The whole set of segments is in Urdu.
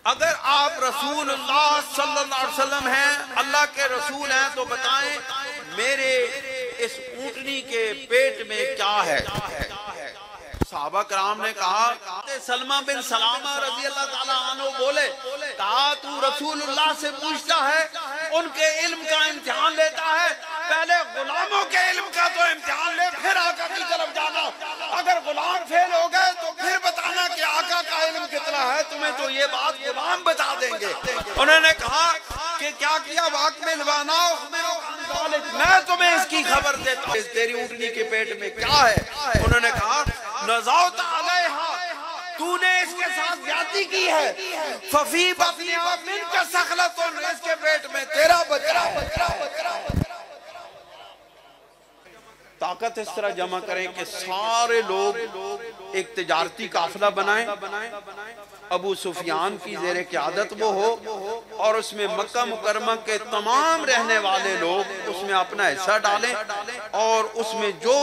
اگر آپ رسول اللہ صلی اللہ علیہ وسلم ہیں، اللہ کے رسول ہیں، تو بتائیں میرے اس اونٹنی کے پیٹ میں کیا ہے؟ صحابہ کرام نے کہا، سلمہ بن سلامہ رضی اللہ تعالیٰ عنہ بولے، کہا تو رسول اللہ سے پوچھتا ہے، ان کے علم کا امتحان لیتا ہے، پہلے غلاموں کے علم کا تو امتحان لے، پھر آقا کی طرف جانا۔ اگر غلام فیل ہو گئے تو پھر بتانا کہ آقا کا علم کتنا ہے، تمہیں تو یہ بات غلام بتا دیں گے۔ انہوں نے کہا کہ کیا کیا واقع میں لوانا، میں تمہیں اس کی خبر دیتا ہوں، تیری اونٹنی کے پیٹ میں کیا ہے؟ انہوں نے کہا، نزعت علیہا، تو نے اس کے ساتھ زیادتی کی ہے، ففی بطنہا منک سخلۃ، اس کے پیٹ میں تیرا بچہ ہے۔ طاقت اس طرح جمع کریں کہ سارے لوگ ایک تجارتی قافلہ بنائیں، ابو سفیان کی زیر قیادت وہ ہو، اور اس میں مکہ مکرمہ کے تمام رہنے والے لوگ اس میں اپنا حصہ ڈالیں، اور اس میں جو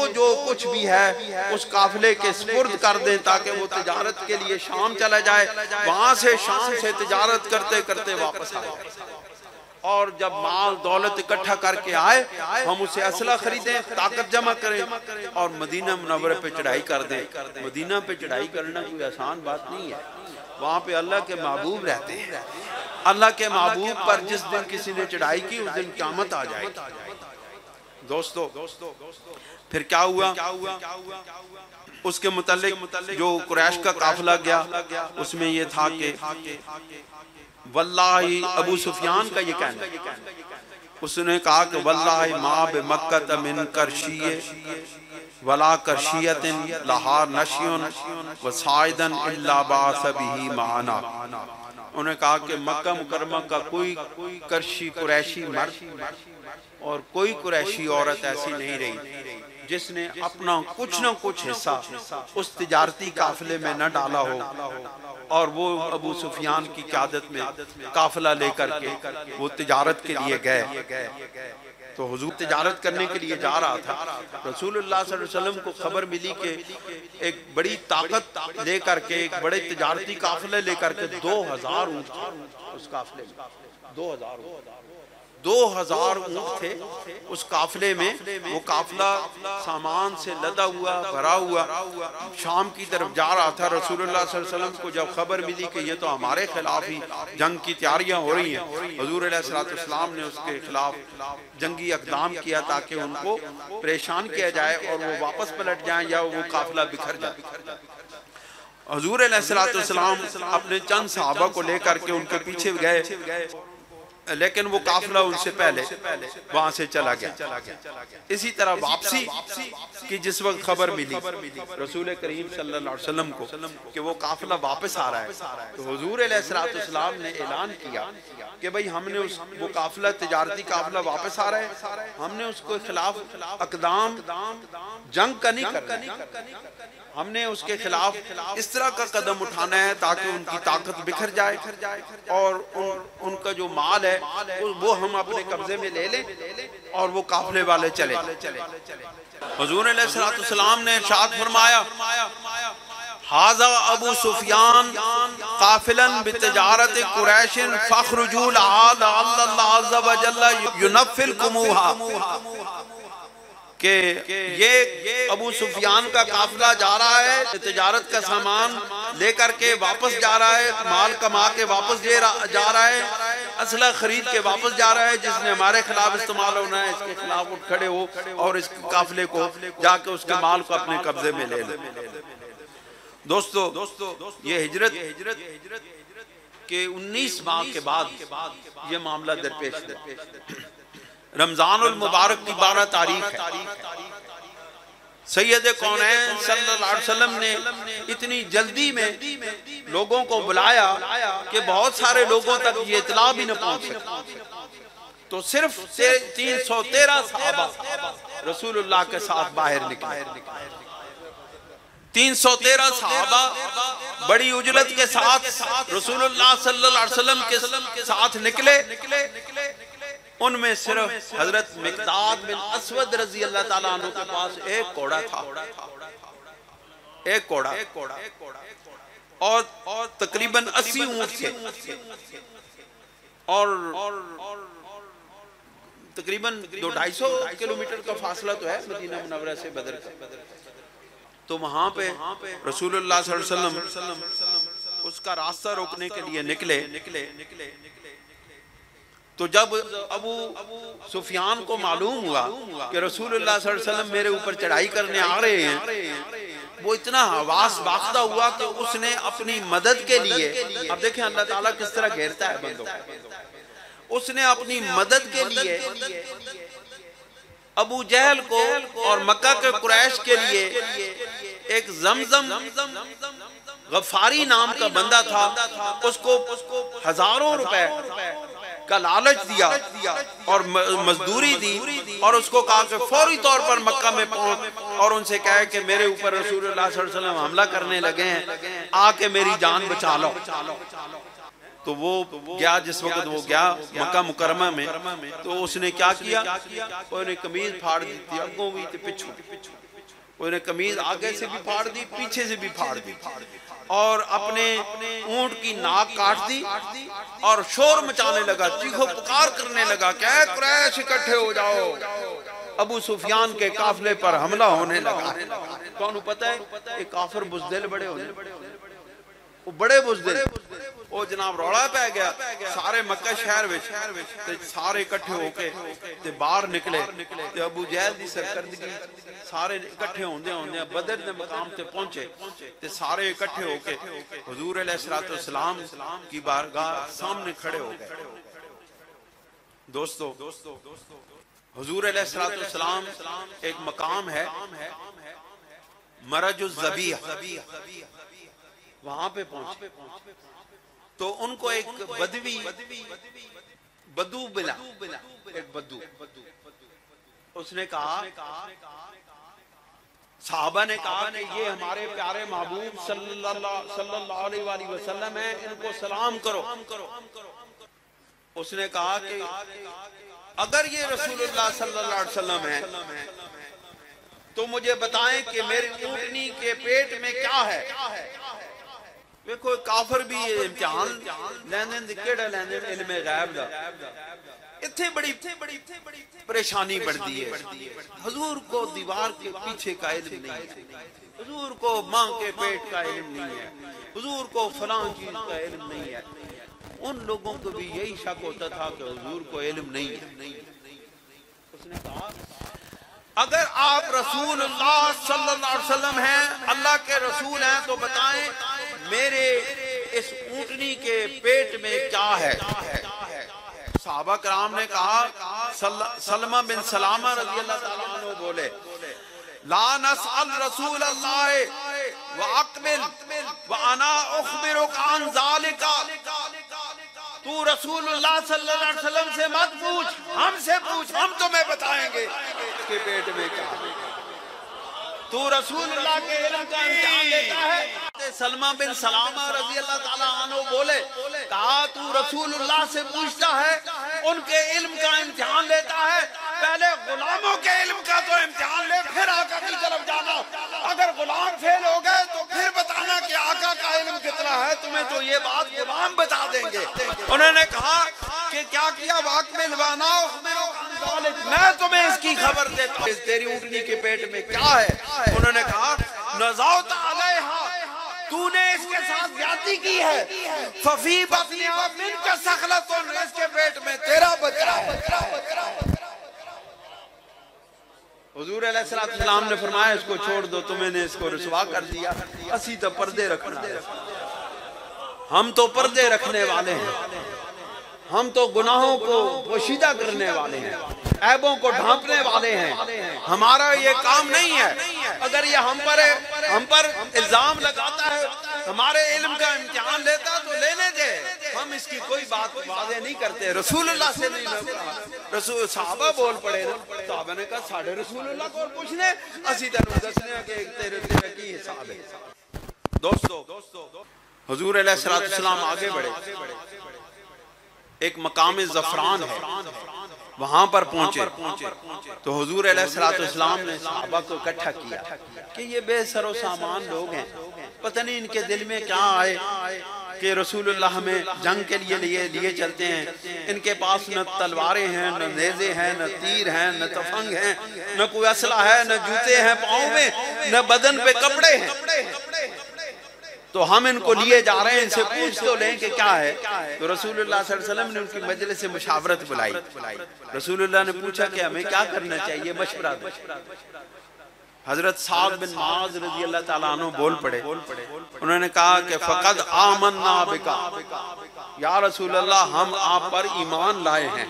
کچھ بھی ہے اس قافلے کے سپرد کر دیں، تاکہ وہ تجارت کے لیے شام چلا جائے، وہاں سے شام سے تجارت کرتے کرتے واپس آئے، اور جب مال دولت اکٹھا کر کے آئے ہم اسے اسلحہ خریدیں، طاقت جمع کریں اور مدینہ منورہ پہ چڑھائی کر دیں۔ مدینہ پہ چڑھائی کرنا کوئی آسان بات نہیں ہے، وہاں پہ اللہ کے محبوب رہتے ہیں، اللہ کے محبوب پر جس دن کسی نے چڑھائی کی اس دن قیامت آ جائے گی۔ دوستو پھر کیا ہوا؟ اس کے متعلق جو قریش کا قافلہ گیا اس میں یہ تھا کہ واللہ، ابو سفیان کا یہ کہنا ہے، اس نے کہا کہ واللہ ما بمکہ من کرشی ولا کرشیت لہا نشی وصائدا الا باث بہ معنا۔ انہوں نے کہا کہ مکہ مکرمہ کا کوئی کرشی قریشی مرد اور کوئی قریشی عورت ایسی نہیں رہی جس نے اپنا کچھ نہ کچھ حصہ اس تجارتی قافلے میں نہ ڈالا ہو، اور وہ ابو سفیان کی قیادت میں قافلہ لے کر کے وہ تجارت کے لیے گئے۔ تو حضور تجارت کرنے کے لیے جا رہا تھا، رسول اللہ صلی اللہ علیہ وسلم کو خبر ملی کہ ایک بڑی طاقت لے کر کے، ایک بڑے تجارتی قافلے لے کر کے 2000 اونٹ تھے اس قافلے میں، 2000 اونٹ تھے اس قافلے میں۔ وہ قافلہ سامان سے لدا ہوا بھرا ہوا شام کی طرف جا رہا تھا۔ رسول اللہ صلی اللہ علیہ وسلم کو جب خبر ملی کہ یہ تو ہمارے خلاف ہی جنگ کی تیاریاں ہو رہی ہیں، حضور علیہ السلام نے اس کے خلاف جنگی اقدام کیا تاکہ ان کو پریشان کیا جائے اور وہ واپس پلٹ جائیں یا وہ قافلہ بکھر جائے۔ حضور علیہ السلام اپنے چند صحابہ کو لے کر کے ان کے پیچھے گئے، لیکن وہ قافلہ ان سے پہلے وہاں سے چلا گیا۔ اسی طرح واپسی کی جس وقت خبر ملی رسول کریم صلی اللہ علیہ وسلم کو کہ وہ قافلہ واپس آ رہا ہے، تو حضور علیہ السلام نے اعلان کیا کہ بھئی ہم نے وہ قافلہ تجارتی قافلہ واپس آ رہا ہے، ہم نے اس کو خلاف اقدام جنگ کا نہیں کرنا، ہم نے اس کے خلاف اس طرح کا قدم اٹھانا ہے تاکہ ان کی طاقت بکھر جائے اور ان کا جو مال ہے وہ ہم اپنے قبضے میں لے لیں اور وہ قافلے والے چلے۔ حضور علیہ السلام نے ارشاد فرمایا، ھذا ابو سفیان قافلا بتجارت قریش فاخرجوا لعل اللہ عز وجل ينفلكموها، کہ یہ ابو سفیان کا قافلہ جا رہا ہے، تجارت کا سامان لے کر کے واپس جا رہا ہے، مال کما کے واپس جا رہا ہے، اسلحہ خرید کے واپس جا رہا ہے، جس نے ہمارے خلاف استعمال ہونا ہے اس کے خلاف اٹھ کھڑے ہو اور اس قافلے کو جا کے اس کے مال کو اپنے قبضے میں لے لے۔ دوستو یہ ہجرت کے 19 ماہ کے بعد یہ معاملہ درپیش ہے۔ رمضان المبارک کی 12 تاریخ ہے، سید کونین صلی اللہ علیہ وسلم نے اتنی جلدی میں لوگوں کو بلایا کہ بہت سارے لوگوں تک یہ اطلاع بھی نہ پہنچ سکی، تو صرف 313 صحابہ رسول اللہ کے ساتھ باہر نکلے۔ 313 صحابہ بڑی اجلت کے ساتھ رسول اللہ صلی اللہ علیہ وسلم کے ساتھ نکلے۔ ان میں صرف حضرت مقداد بن اسود رضی اللہ تعالیٰ عنہ کے پاس ایک کوڑا تھا، ایک کوڑا، اور تقریباً 80 اونٹ تھے اور تقریباً 200-250 کلومیٹر کا فاصلہ تو ہے مدینہ منورہ سے بدر کا. تو وہاں پہ رسول اللہ صلی اللہ علیہ وسلم اس کا راستہ روکنے کے لیے نکلے. تو جب ابو سفیان کو معلوم ہوا کہ رسول اللہ صلی اللہ علیہ وسلم میرے اوپر چڑھائی کرنے آ رہے ہیں، وہ اتنا حواس باختہ ہوا کہ اس نے اپنی مدد کے لیے، اب دیکھیں اللہ تعالیٰ کس طرح گھیرتا ہے بندوں، اس نے اپنی مدد کے لیے ابو جہل کو اور مکہ کے قریش کے لیے ایک زمزم غفاری نام کا بندہ تھا، اس کو 1000 روپے کا لالچ دیا اور مزدوری دی اور اس کو کہا کہ فوری طور پر مکہ میں پہنچ اور ان سے کہے کہ میرے اوپر رسول اللہ صلی اللہ علیہ وسلم حملہ کرنے لگے ہیں، آ کے میری جان بچا لو. تو وہ گیا، جس وقت وہ گیا مکہ مکرمہ میں، تو اس نے کیا کیا، وہ نے قمیض پھاڑ دی تھی اگوں بھی تے پچھوں، وہ نے قمیض آگے سے بھی پھاڑ دی پیچھے سے بھی پھاڑ دی اور اپنے اونٹ کی ناک کاٹ دی اور شور مچانے لگا، چیخو پکار کرنے لگا کہ اے قریش اکٹھے ہو جاؤ، ابو سفیان کے قافلے پر حملہ ہونے لگا. کونوں پتہ ہے یہ کافر بزدل بڑے ہونے، وہ بڑے بزدل، وہ جناب روڑا پہ گیا سارے مکہ شہر تے سارے اکٹھے ہو کے تے باہر نکلے تے ابو جہل دی سرکردگی سارے اکٹھے ہوندے بدر دے مقام تے پہنچے تے سارے اکٹھے ہو کے حضور علیہ الصلوۃ والسلام کی بارگاہ سامنے کھڑے ہو گئے. دوستو حضور علیہ الصلوۃ والسلام ایک مقام ہے مرج الذبیح، وہاں پہ پہنچے تو ان کو ایک بدو ملا، ایک بدو. اس نے کہا، صحابہ نے کہا کہ یہ ہمارے پیارے محبوب صلی اللہ علیہ وآلہ وسلم ہیں، ان کو سلام کرو. اس نے کہا کہ اگر یہ رسول اللہ صلی اللہ علیہ وسلم ہیں تو مجھے بتائیں کہ میری اونٹنی کے پیٹ میں کیا ہے. دیکھو کافر بھی امتحان لیندن کیڑا لیندن علم غیب دا، اتنے بڑی پریشانی بڑھتی ہے. حضور کو دیوار کے پیچھے کا علم نہیں ہے، حضور کو ماں کے پیٹ کا علم نہیں ہے، حضور کو فلاں چیز کا علم نہیں ہے. ان لوگوں کو بھی یہی شک ہوتا تھا کہ حضور کو علم نہیں ہے. اس نے کہا اگر آپ رسول اللہ صلی اللہ علیہ وسلم ہیں، اللہ کے رسول ہیں، تو بتائیں میرے اس اونٹنی کے پیٹ میں کیا ہے. صحابہ کرام نے کہا، سلمہ بن سلامہ رضی اللہ تعالیٰ عنہ بولے، لا نسأل رسول اللہ وَأَقْبِلْ وَأَنَا أُخْبِرُكَ عَنْ ذَلِكَ. تو رسول اللہ صلی اللہ علیہ وسلم سے مت پوچھ، ہم سے پوچھ، ہم تمہیں بتائیں گے اس کے پیٹ میں کیا ہے. تو رسول اللہ کے علم کا امتحان لیتا ہے. سلمہ بن سلامہ رضی اللہ تعالیٰ عنہ بولے، کہا تو رسول اللہ سے پوچھتا ہے، ان کے علم کا امتحان لیتا ہے. پہلے غلاموں کے علم کا تو امتحان لے، پھر آقا کی طرف جانا. اگر غلام فیل ہو گئے تو پھر بتانا کہ آقا کا علم کتنا ہے، تمہیں تو یہ بات غلام بتا دیں گے. انہوں نے کہا کہ کیا کیا، واقع ملوانا، میں تمہیں اس کی خبر دیتا ہوں تیری اونٹنی کے پیٹ میں کیا ہے. انہوں نے کہا، نزعت علیہا، تو نے اس کے ساتھ زیادتی کی ہے، ففی بطنہا منک سخلۃ، اس کے پیٹ میں تیرا بچہ ہے. حضور علیہ السلام نے فرمایا اس کو چھوڑ دو، تمہیں نے اس کو رسوا کر دیا. اسی تو پردے رکھنا ہے، ہم تو پردے رکھنے والے ہیں، ہم تو گناہوں کو پوشیدہ کرنے والے ہیں، عیبوں کو ڈھانپنے والے ہیں. ہمارا یہ کام نہیں ہے. اگر یہ ہم پر الزام لگاتا ہے، ہمارے علم کا امتحان لیتا تو لینے دے، ہم اس کی کوئی بات واضح نہیں کرتے. رسول اللہ سے نہیں لگا. رسول صحابہ بول پڑے نا، صحابہ نے کہا ساڑھے رسول اللہ کو پوچھنے، اسی طرح دسنے کہ تیرے کی حساب ہے. دوستو حضور علیہ السلام آگے بڑھے. ایک مقام زفران ہے، وہاں پر پہنچے تو حضور علیہ السلام نے صحابہ کو اکٹھا کیا کہ یہ بے سر و سامان لوگ ہیں، پتہ نہیں ان کے دل میں کیا آئے کہ رسول اللہ ہمیں جنگ کے لیے چلتے ہیں، ان کے پاس نہ تلواریں ہیں، نہ نیزے ہیں، نہ تیر ہیں، نہ تفنگ ہیں، نہ کوئی اسلحہ ہے، نہ جوتے ہیں پاؤں میں، نہ بدن پہ کپڑے ہیں، تو ہم ان کو لیے جا رہے ہیں، ان سے پوچھ تو لیں کہ کیا ہے۔ تو رسول اللہ صلی اللہ علیہ وسلم نے ان کی مجلس سے مشاورت بلائی۔ رسول اللہ نے پوچھا کہ ہمیں کیا کرنا چاہیے، مشورہ دو۔ حضرت سعد بن معاذ رضی اللہ تعالیٰ عنہ بول پڑے، انہوں نے کہا کہ فقد آمنا بکا، یا رسول اللہ ہم آپ پر ایمان لائے ہیں،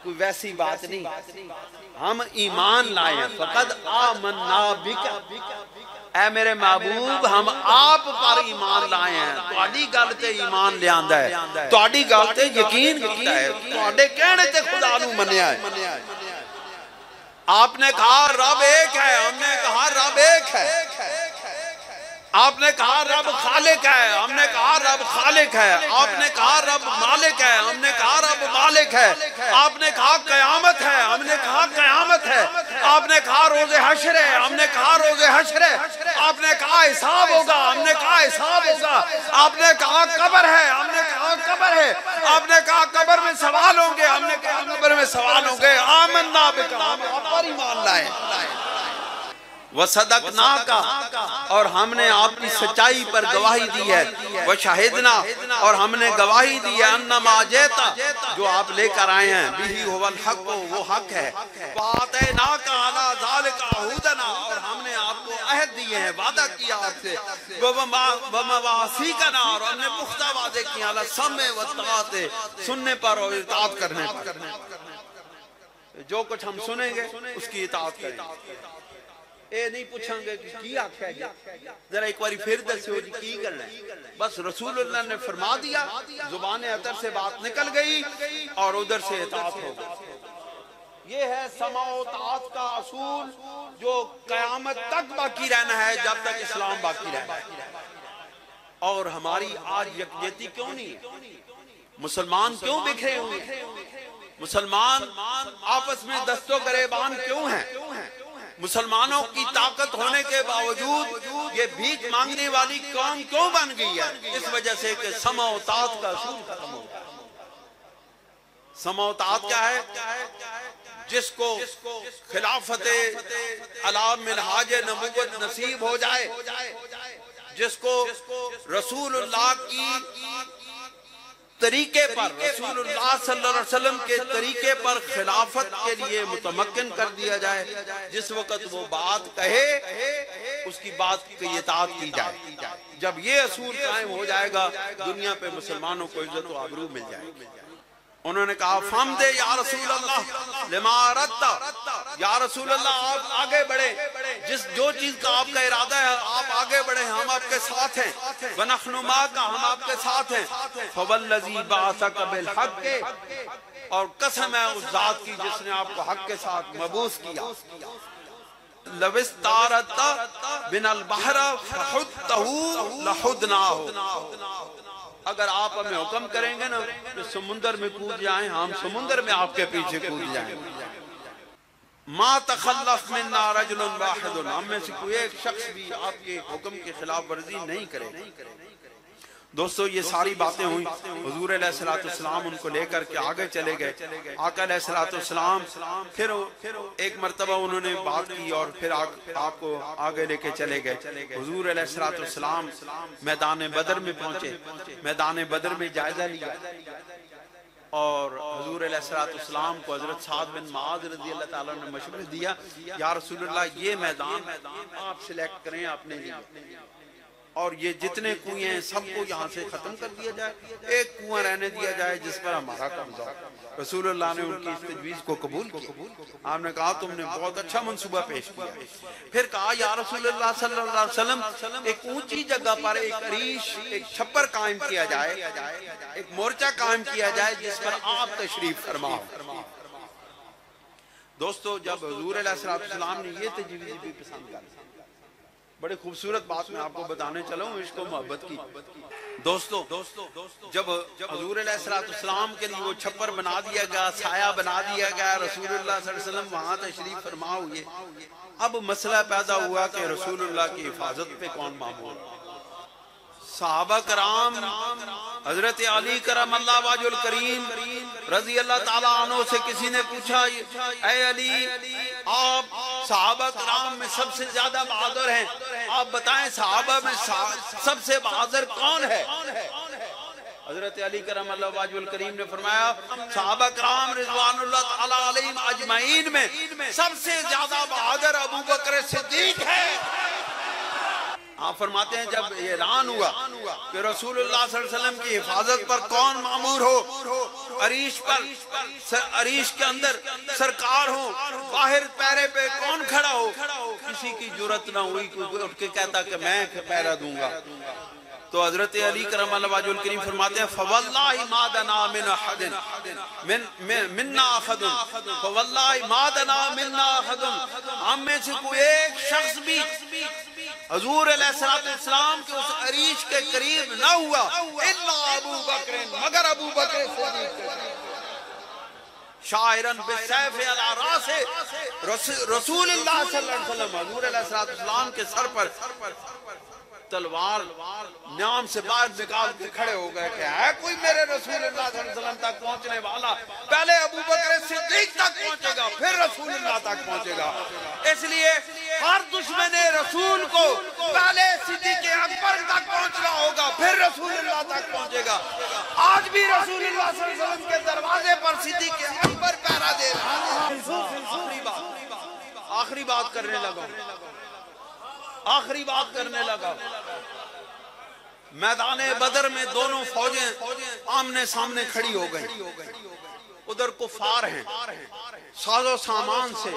کوئی ویسی بات نہیں، ہم ایمان لائے ہیں، فقد آمنا بکا، اے میرے محبوب ہم آپ پر ایمان لائے ہیں، تواڈی گل تے ایمان لے آندا ہے، تواڈی گل تے یقین کیتا ہے، تواڈے کہنے تے خدا نو منیا ہے۔ آپ نے کہا رب ایک ہے، ہم نے کہا رب ایک ہے۔ آپ نے کہا رب خالق ہے، ہم نے کہا رب خالق ہے۔ آپ نے کہا رب مالک ہے، ہم نے کہا رب مالک ہے۔ آپ نے کہا قیامت ہے، ہم نے کہا قیامت ہے۔ آپ نے کہا روز حشر ہے، ہم نے کہا روز حشر ہے۔ آپ نے کہا حساب ہوگا، ہم نے کہا حساب ہوگا۔ آپ نے کہا قبر ہے، ہم نے کہا قبر ہے۔ آپ نے کہا قبر میں سوال ہوں گے، ہم نے کہا قبر میں سوال ہوں گے۔ آمنا بکا، ہم آپ پر ایمان لائے۔ وَصَدَقْنَاكَ، اور ہم نے آپ کی سچائی پر گواہی دی ہے۔ وَشَهِدْنَا، اور ہم نے گواہی دی ہے أَنَّمَا جِئْتَ، جو آپ لے کر آئے ہیں، بِهِ هُوَ الْحَقُّ، وہ حق ہے۔ وَآتَيْنَاكَ عَلَى ذَلِكَ عَهُودَنَا، اور ہم نے آپ کو عہد دیے ہیں، وعدہ کیا آپ سے۔ وَمَوَاثِيقَنَا، اور ہم نے پختہ وعدے کیے، عَلَى السَّمْعِ وَالطَّاعَةِ، سننے پر اور اطاعت کرنے پر۔ جو کچھ ہم سنیں گے اس کی اطاعت کریں گے۔ اے نہیں پوچھیں گے کہ کی آنکھ ہے جی، ذرا ایک باری پھر دسے ہو جی کی کرنا ہے، بس رسول اللہ نے فرما دیا، زبان عطر سے بات نکل گئی اور ادھر سے اطاعت ہو گئی۔ یہ ہے سمع و اطاعت کا اصول جو قیامت تک باقی رہنا ہے، جب تک اسلام باقی رہنا ہے۔ اور ہماری آج یکجہتی کیوں نہیں ہے؟ مسلمان کیوں بکھرے ہوئے ہیں؟ مسلمان آپس میں دست و گریبان کیوں ہیں؟ مسلمانوں کی طاقت ہونے کے باوجود یہ بھیک مانگنے والی قوم کیوں بن گئی ہے؟ اس وجہ سے کہ سمع و اطاعت کا اصول ختم ہو گیا۔ سمع و اطاعت کیا ہے؟ جس کو خلافت علی منہاج نبوت نصیب ہو جائے، جس کو رسول اللہ کی طریقے پر، رسول اللہ صلی اللہ علیہ وسلم کے طریقے پر خلافت کے لیے متمکن کر دیا جائے، جس وقت وہ بات کہے اس کی بات کی اطاعت کی جائے۔ جب یہ اصول قائم ہو جائے گا، دنیا پہ مسلمانوں کو عزت و آبرو مل جائے گی۔ انہوں نے کہا فم دے یا رسول اللہ لما اردت، یا رسول اللہ آپ آگے بڑھے، جو چیز کا آپ کا ارادہ ہے آپ آگے بڑھے، ہم آپ کے ساتھ ہیں۔ وَنَحْنُ مَعَكَ، ہم آپ کے ساتھ ہیں۔ فَوَالَّذِي بَعَثَكَ بِالْحَقِّ، اور قسم ہے اس ذات کی جس نے آپ کو حق کے ساتھ مبعوث کیا۔ لَوِ اسْتَارَدْتَ بِنَا الْبَحْرَ فَحُدْتَهُ لَحُدْنَاهُ، اگر آپ ہمیں حکم کریں گے نا کہ سمندر میں کود جائیں، ہم سمندر میں آپ کے پیچھے کود جائیں۔ ما تخلف منا رجل واحد، ہم میں سے کوئی ایک شخص بھی آپ کے حکم کی خلاف ورزی نہیں کرے۔ دوستو یہ ساری باتیں ہوئیں، حضور علیہ السلام ان کو لے کر کے آگے چلے گئے۔ آقا علیہ السلام پھر ایک مرتبہ انہوں نے بات کی اور پھر آپ کو آگے لے کے چلے گئے۔ حضور علیہ السلام میدان بدر میں پہنچے، میدان بدر میں جائزہ لیا اور حضور علیہ السلام کو حضرت سعد بن معاذ رضی اللہ تعالیٰ نے مشورہ دیا، یا رسول اللہ یہ میدان آپ سلیکٹ کریں اپنے لیے، اور یہ جتنے کنویں ہیں سب کو یہاں سے ختم کر دیا جائے، ایک کنواں رہنے دیا جائے جس پر ہمارا قبضہ ہو۔ رسول اللہ نے ان کی اس تجویز کو قبول کیا۔ آپ نے کہا تم نے بہت اچھا منصوبہ پیش کیا۔ پھر کہا یا رسول اللہ صلی اللہ علیہ وسلم ایک اونچی جگہ پر ایک عریش، ایک چھپر قائم کیا جائے، ایک مورچہ قائم کیا جائے جس پر آپ تشریف فرما ہو۔ دوستو جب حضور علیہ السلام نے یہ تجویز بھی پسند کر بڑی خوبصورت بات میں آپ کو بتانے چلا ہوں عشق و محبت کی. دوستو جب حضور علیہ السلام کے لیے وہ چھپر بنا دیا گیا، سایہ بنا دیا گیا، رسول اللہ صلی اللہ علیہ وسلم وہاں تشریف فرما ہوئے، اب مسئلہ پیدا ہوا کہ رسول اللہ کی حفاظت پہ کون مامور؟ صحابہ کرام حضرت علی کرم اللہ وجہ الکریم رضی اللہ تعالیٰ عنہ سے کسی نے پوچھا، اے علی آپ صحابہ کرام میں سب سے زیادہ بہادر ہیں، آپ بتائیں صحابہ میں سب سے بہادر کون ہے؟ حضرت علی کرم اللہ وجہ الکریم نے فرمایا صحابہ کرام رضوان اللہ تعالیٰ علیہم اجمعین میں سب سے زیادہ بہادر ابو بکر صدیق ہے. آپ فرماتے ہیں جب اعلان ہوا کہ رسول اللہ صلی اللہ علیہ وسلم کی حفاظت پر کون مامور ہو، عریش پر عریش کے اندر سرکار ہو، باہر پیرے پہ کون کھڑا ہو، کسی کی جرت نہ ہوئی کوئی اٹھ کے کہتا کہ میں پیرا دوں گا. تو حضرت علی کرم اللہ وجہ الکریم فرماتے ہیں فواللہ ما دنا من احد منا احد، فواللہ ما دنا منا احد، ہم میں سے کوئی ایک شخص بھی حضور علیہ السلام کے اس عریش کے قریب نہ ہوا الا ابو بکر، مگر ابو بکر صدیق شاعرن بالسیف علی راس رسول اللہ صلی اللہ علیہ وسلم، حضور علیہ السلام کے سر پر تلوار نام سے باہر نکال کے کھڑے ہو گئے کہ ہے کوئی میرے رسول اللہ صلی اللہ علیہ وسلم تک پہنچنے والا، پہلے ابو بکر صدیق تک پہنچے گا پھر رسول اللہ تک پہنچے گا. اس لیے ہر دشمن رسول کو پہلے صدیق اکبر تک پہنچنا ہوگا پھر رسول اللہ تک پہنچے گا. آج بھی رسول اللہ صلی اللہ علیہ وسلم کے دروازے پر صدیق اکبر پہرا دے رہا ہے. آخری بات کرنے لگا میدان بدر میں دونوں فوجیں آمنے سامنے کھڑی ہو گئی. ادھر کفار ہیں، ساز و سامان سے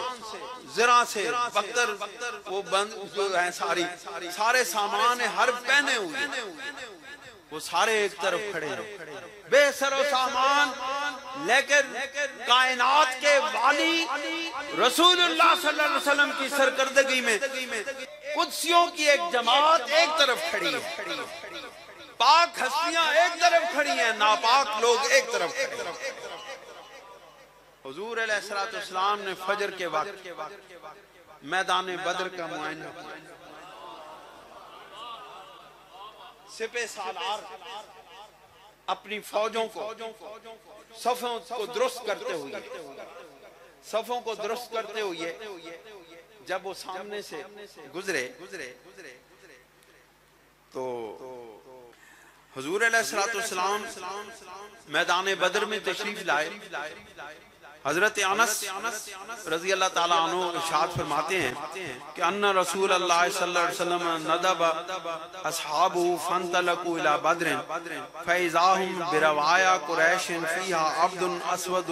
زرہ سے بختر وہ بند جو ہیں سارے سامان حرب پہنے ہوئے، وہ سارے ایک طرف کھڑے ہیں بے سر و سامان، لیکن کائنات کے والی رسول اللہ صلی اللہ علیہ وسلم کی سرکردگی میں قدسیوں کی ایک جماعت ایک طرف کھڑی ہے، پاک ہستیاں ایک طرف کھڑی ہیں، ناپاک لوگ ایک طرف کھڑے ہیں. حضور علیہ السلام نے فجر کے وقت میدان بدر کا معائنہ، سپہ سالار اپنی فوجوں کو صفوں کو درست کرتے ہوئے جب وہ سامنے سے گزرے تو حضور علیہ السلام میدان بدر میں تشریف لائے. حضرت انس رضی اللہ تعالیٰ عنہ ارشاد فرماتے ہیں کہ ان رسول اللہ صلی اللہ علیہ وسلم ندب اصحابہ فانطلقوا الى بدر فاذا هم بروایا قریش فیها عبد اسود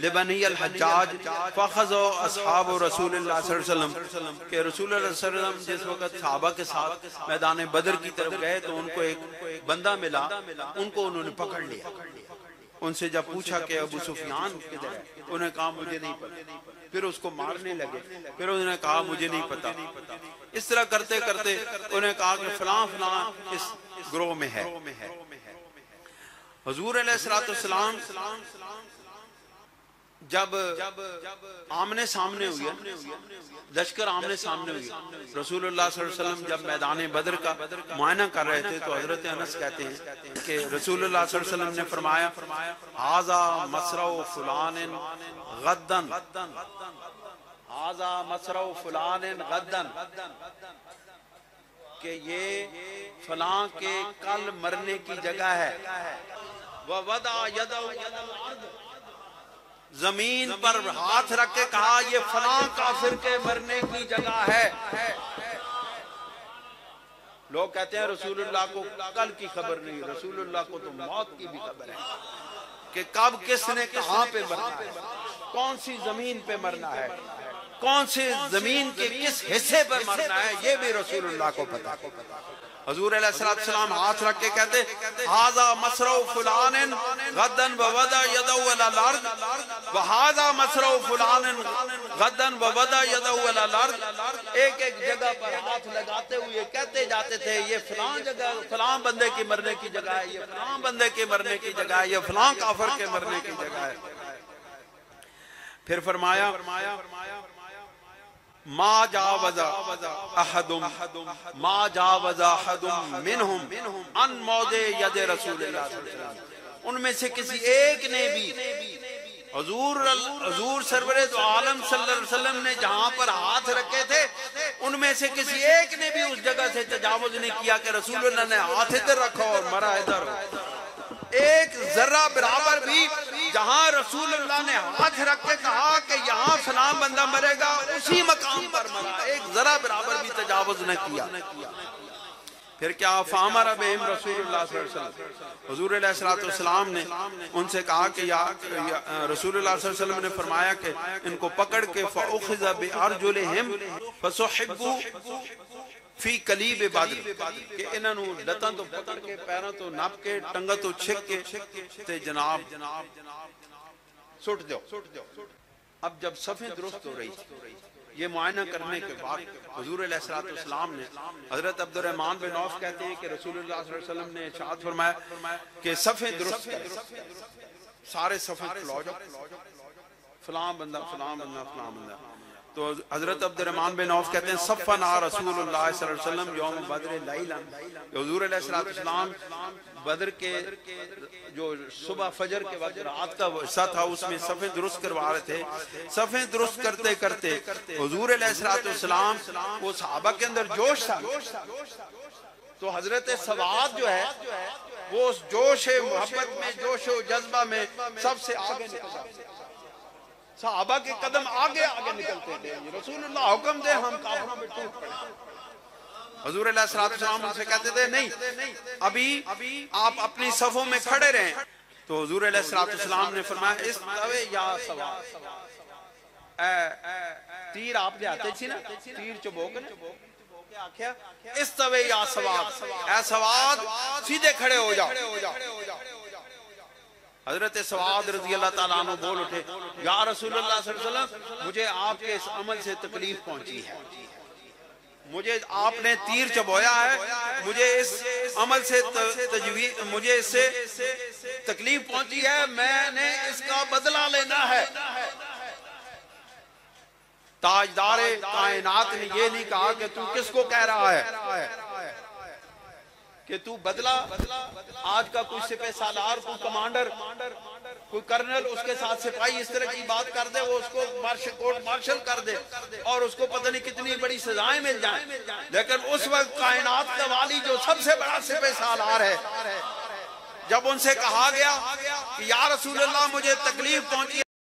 لبنی الحجاج فاخذوا اصحاب رسول اللہ صلی اللہ علیہ وسلم کہ رسول اللہ صلی اللہ علیہ وسلم جس وقت صحابہ کے ساتھ میدان بدر کی طرف گئے تو ان کو ایک بندہ ملا، ان کو انہوں نے پکڑ لیا. ان سے جب پوچھا کہ ابو سفیان کدھر ہے، انہوں نے کہا مجھے نہیں پتا. پھر اس کو مارنے لگے، پھر انہوں نے کہا مجھے نہیں پتا. اس طرح کرتے کرتے انہوں نے کہا کہ فلاں اس گروہ میں ہے. حضور علیہ السلام جب آمنے سامنے ہوئے، لشکر آمنے سامنے ہوئے، رسول اللہ صلی اللہ علیہ وسلم جب میدان بدر کا معائنہ کر رہے تھے تو حضرت انس کہتے ہیں کہ رسول اللہ صلی اللہ علیہ وسلم نے فرمایا ھذا مصرع فلان غدا، ھذا مصرع فلان غدا، کہ یہ فلاں کے کل مرنے کی جگہ ہے. وَوَضَعَ يَدَهُ عَلَى الْأَرْضِ، زمین پر ہاتھ رکھ کے کہا یہ فلاں کافر کے مرنے کی جگہ ہے. لوگ کہتے ہیں رسول اللہ کو کل کی خبر نہیں، رسول اللہ کو تو موت کی بھی خبر ہے کہ کب کس نے کہاں پہ مرنا ہے، کون سی زمین پہ مرنا ہے، کون سی زمین کے کس حصے پر مرنا ہے، یہ بھی رسول اللہ کو پتا. حضور علیہ السلام ہاتھ رکھ کے کہتے ھذا مسرع فلان غدا ووضع یدہ علی الارض وھذا مسرع فلان غدا ووضع یدہ علی الارض. ایک ایک جگہ پر ہاتھ لگاتے ہوئے کہتے جاتے تھے یہ فلاں جگہ فلاں بندے کی مرنے کی جگہ ہے، یہ فلاں بندے کے مرنے کی جگہ ہے، یہ فلاں کافر کے مرنے کی جگہ ہے. پھر فرمایا ما جاوز احد منہم ان موضع ید رسول اللہ صلی اللہ علیہ وسلم. ان میں سے کسی ایک نے بھی حضور سرور دو عالم صلی اللہ علیہ وسلم نے جہاں پر ہاتھ رکھے تھے ان میں سے کسی ایک نے بھی اس جگہ سے تجاوز نہیں کیا کہ رسول اللہ نے ہاتھ ادھر رکھا اور مرا ادھر. ایک ذرہ برابر بھی جہاں رسول اللہ نے ہاتھ رکھ کے کہا کہ یہاں فلاں بندہ مرے گا اسی مقام پر مرا، ایک ذرہ برابر بھی تجاوز نہ کیا. پھر کیا فامر بہم رسول اللہ صلی اللہ علیہ وسلم. حضور علیہ السلام نے ان سے کہا کہ رسول اللہ صلی اللہ علیہ وسلم نے فرمایا کہ ان کو پکڑ کے فاخذ بارجلہم فصحبوا فی کلیب بدر، کہ انہاں نو لتاں تو پکڑ کے پیراں تو نپ کے ٹنگاں تو چھک کے تے جناب سٹ دیو. اب جب صفیں درست ہو رہی تھی یہ معائنہ کرنے کے بعد حضور علیہ السلام نے حضرت عبد الرحمن بن عوف کہتے ہیں کہ رسول اللہ صلی اللہ علیہ وسلم نے ارشاد فرمایا کہ صفیں درست کریں، سارے صفیں کھلو جاؤ، فلاں بندہ فلاں بندہ فلاں بندہ. تو حضرت عبد الرحمن بن عوف کہتے ہیں صفنا رسول اللہ صلی اللہ علیہ وسلم یوم بدر لیلا. حضور علیہ السلام بدر کے جو صبح فجر کے وقت رات کا حصہ تھا اس میں صفیں درست کروا رہے تھے. صفیں درست کرتے کرتے حضور علیہ السلام وہ صحابہ کے اندر جوش تھا، تو حضرت سواد جو ہے وہ اس جوش محبت میں جوش و جذبہ میں سب سے آگے نکلا. صحابہ کے قدم آگے آگے نکلتے تھے، رسول اللہ حکم دے ہم کافروں میں ٹوٹ پڑے. حضور علیہ السلام ان سے کہتے تھے نہیں ابھی آپ اپنی صفوں میں کھڑے رہیں. تو حضور علیہ السلام نے فرمایا استوے یا سواد، تیر آپ لے آتے تھی نا تیر چبوکنے آکھیا استوے یا سواد، اے سواد سیدھے کھڑے ہو جاؤ. حضرت سواد رضی اللہ تعالیٰ عنہ بول اٹھے یا رسول اللہ صلی اللہ علیہ وسلم مجھے آپ کے اس عمل سے تکلیف پہنچی ہے، مجھے آپ نے تیر چبویا ہے، مجھے اس عمل سے مجھے اس سے تکلیف پہنچی ہے، میں نے اس کا بدلہ لینا ہے. تاجدار کائنات نے یہ نہیں کہا کہ تو کس کو کہہ رہا ہے کہ تو بدلہ، آج کا کوئی سپہ سالار کوئی کمانڈر کوئی کرنل اس کے ساتھ سپاہی اس طرح کی بات کر دے وہ اس کو کورٹ مارشل کر دے اور اس کو پتہ نہیں کتنی بڑی سزائیں مل جائیں، لیکن اس وقت کائنات کا والی جو سب سے بڑا سپہ سالار ہے جب ان سے کہا گیا کہ یا رسول اللہ مجھے تکلیف پہنچی